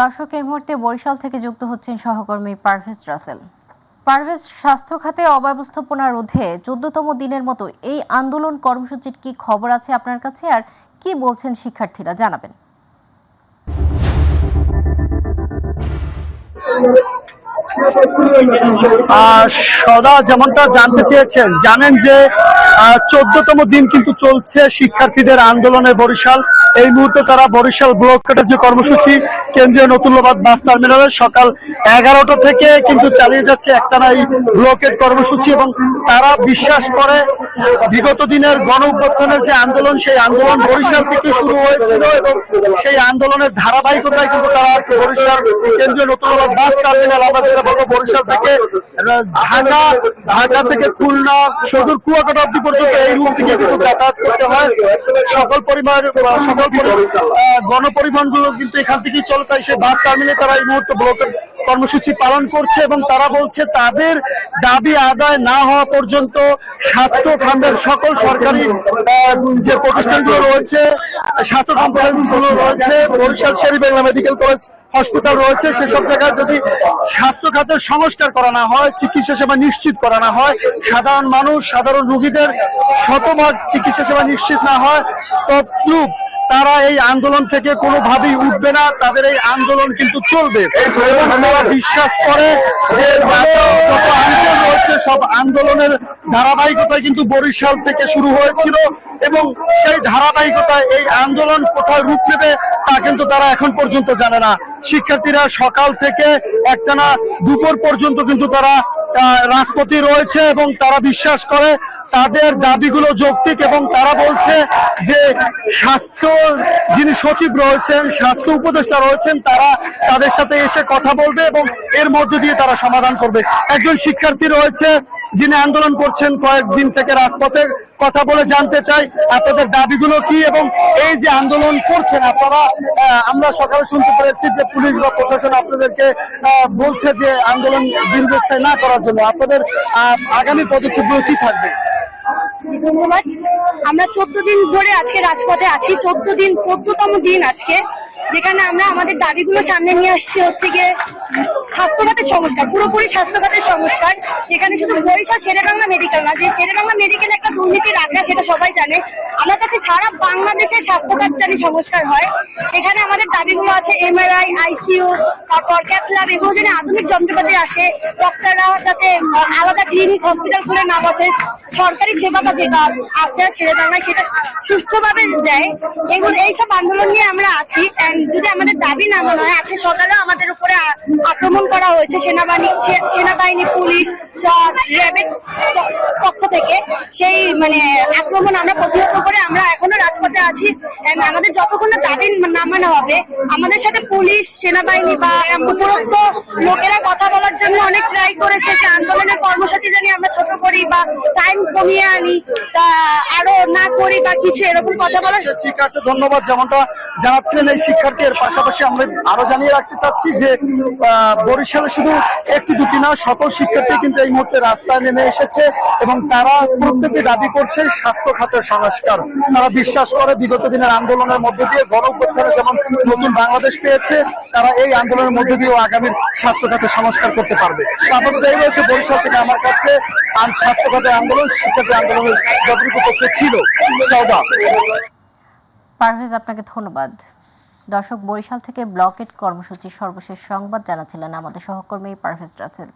দর্শক, এই মুহূর্তে বরিশাল থেকে যুক্ত হচ্ছেন সহকর্মী পারভেজ রাসেল। পারভেজ, স্বাস্থ্য খাতে অব্যবস্থাপনা রোধে 14তম দিনের মতো এই আন্দোলন কর্মসূচির কি খবর আছে আপনার কাছে, আর কি বলছেন শিক্ষার্থীরা, জানাবেন। সদা যেমনটা জানতে চেয়েছেন, জানেন যে 14তম দিন কিন্তু চলছে শিক্ষার্থীদের আন্দোলনে বরিশাল। এই মুহূর্তে তারা বরিশাল ব্লকের যে কর্মসূচি কেন্দ্রীয় নতুল্লাবাদ বাস টার্মিনালে সকাল 11টা থেকে কিন্তু চালিয়ে যাচ্ছে একটানা এই ব্লকের কর্মসূচি, এবং তারা বিশ্বাস করে বিগত দিনের গণ অভ্যুত্থানের যে আন্দোলন, সেই আন্দোলন বরিশাল থেকে শুরু হয়েছিল এবং সেই আন্দোলনের ধারাবাহিকতায় কিন্তু তারা আছে বরিশাল কেন্দ্রীয় নতুল্লাবাদ বাস টার্মিনাল। আমরা যেটা বলবো, বরিশাল থেকে ঢাকা থেকে খুলনা সুদূর কুয়াকাটা অব্দি পর্যন্ত এই রুট থেকে কিন্তু যাতায়াত করতে হয়। সকল গণপরিবহন গুলো কিন্তু এখান থেকেই চলে, তাই সেই বাস টার্মিনালে তারা এই মুহূর্তে ব্লকের কর্মসূচি পালন করছে এবং তারা বলছে তাদের দাবি আদায় না হওয়া পর্যন্ত স্বাস্থ্য খণ্ডের সকল সরকারি যে প্রতিষ্ঠানগুলো রয়েছে, স্বাস্থ্য কমপ্লেক্সগুলো রয়েছে, Barishal Sher e Bangla medical college hospital রয়েছে, সেসব জায়গায় যদি স্বাস্থ্য খাতের সংস্কার করা না হয়, চিকিৎসা সেবা নিশ্চিত করা না হয়, সাধারণ মানুষ, সাধারণ রোগীদের শতভাগ চিকিৎসা সেবা নিশ্চিত না হয়, তদ্রূপ তারা এই আন্দোলন থেকে কোনোভাবেই উঠবে না। তাদের এই আন্দোলন কিন্তু চলবে এবং তারা বিশ্বাস করে যে যত আন্দোলন রয়েছে সব আন্দোলনের ধারাবাহিকতায় কিন্তু বরিশাল থেকে শুরু হয়েছিল এবং সেই ধারাবাহিকতায় এই আন্দোলন কোথায় রূপ নেবে তা কিন্তু তারা এখন পর্যন্ত জানে না। শিক্ষার্থীরা সকাল থেকে একটানা দুপুর পর্যন্ত কিন্তু তারা রাজপথে রয়েছে এবং তারা বিশ্বাস করে তাদের দাবিগুলো যৌক্তিক, এবং তারা বলছে যে স্বাস্থ্য যিনি সচিব রয়েছেন, স্বাস্থ্য উপদেষ্টা রয়েছেন, তারা তাদের সাথে এসে কথা বলবে এবং এর মধ্যে দিয়ে তারা সমাধান করবে। একজন শিক্ষার্থী রয়েছে যিনি আন্দোলন করছেন কয়েকদিন থেকে রাজপথে, কথা বলে জানতে চাই আপনাদের দাবিগুলো কি এবং এই যে আন্দোলন করছেন আপনারা। আমরা সকালে শুনতে পেরেছি যে পুলিশ বা প্রশাসন আপনাদেরকে বলছে যে আন্দোলন দীর্ঘস্থায়ী না করার জন্য। আপনাদের আগামী পদক্ষেপগুলো কি থাকবে? ধন্যবাদ। আমরা 14 দিন ধরে আজকে রাজপথে আছি। 14তম দিন আজকে, যেখানে আমরা আমাদের দাবিগুলো সামনে নিয়ে আসছি। হচ্ছে গিয়ে স্বাস্থ্যখাতের সংস্কার, পুরোপুরি স্বাস্থ্যখাতের সংস্কার। যেখানে শুধু বরিশাল শের-ই-বাংলা মেডিকেল না, যে শের-ই-বাংলা মেডিকেল একটা দুর্নীতির আখড়া, সেটা সবাই জানে। আমার কাছে সারা বাংলাদেশের স্বাস্থ্যখাত জানি সংস্কার হয়। এখানে আমাদের দাবিগুলো আছে এমআরআই, আইসিইউ, তারপর ক্যাথ ল্যাব, এগুলো যেন আধুনিক যন্ত্রপাতি আসে, ডক্টররা যাতে আলাদা ক্লিনিক হসপিটাল খুলে না বসে, সরকারি সেবাটা যেটা আছে শের-ই-বাংলায় সেটা সুষ্ঠুভাবে দেয়। এইসব আন্দোলন নিয়ে আমরা আছি। যদি আমাদের দাবি না মানা হয়, আজকে সকালেও আমাদের উপরে আক্রমণ করা হয়েছে সেনাবাহিনী, পুলিশ, র্যাবের পক্ষ থেকে। সেই আক্রমণ আমরা প্রতিহত করে আমরা এখনো রাজপথে আছি। আমাদের যতক্ষণ না দাবি না মানা হবে, আমাদের সাথে পুলিশ, সেনাবাহিনী বা উপরোক্ত লোকেরা কথা বলার জন্য অনেক ট্রাই করেছে যে আন্দোলনের কর্মসূচি জানি আমরা ছোট করি বা টাইম কমিয়ে আনি, তা আরো না করি বা কিছু এরকম কথা বলা। ঠিক আছে, ধন্যবাদ। যেমনটা জানাচ্ছিলেন এই শিক্ষার্থীর পাশাপাশি আমরা আরো জানিয়ে রাখতে চাচ্ছি যে বরিশালে শুধু একটি দুটি না, সকল শিক্ষার্থী কিন্তু এই মুহূর্তে রাস্তায় নেমে এসেছে এবং তারা প্রত্যেকে দাবি করছে স্বাস্থ্য খাতের সংস্কার। তারা বিশ্বাস করে বিগত দিনের আন্দোলনের মধ্যে দিয়ে গণ অভ্যুত্থানে যেমন নতুন বাংলাদেশ পেয়েছে, তারা এই আন্দোলনের মধ্যে দিয়েও আগামীর স্বাস্থ্য খাতের সংস্কার করতে পারবে। আপাতত এই রয়েছে বরিশাল থেকে আমার কাছে স্বাস্থ্য খাতের আন্দোলন, শিক্ষার্থী আন্দোলনের যতটুকু তথ্য ছিল। সৌদা। পারভেজ, আপনাকে ধন্যবাদ। দর্শক, বরিশাল থেকে ব্লকেট কর্মসূচির সর্বশেষ সংবাদ জানাচ্ছিলেন আমাদের সহকর্মী পারভেজ রাসেল।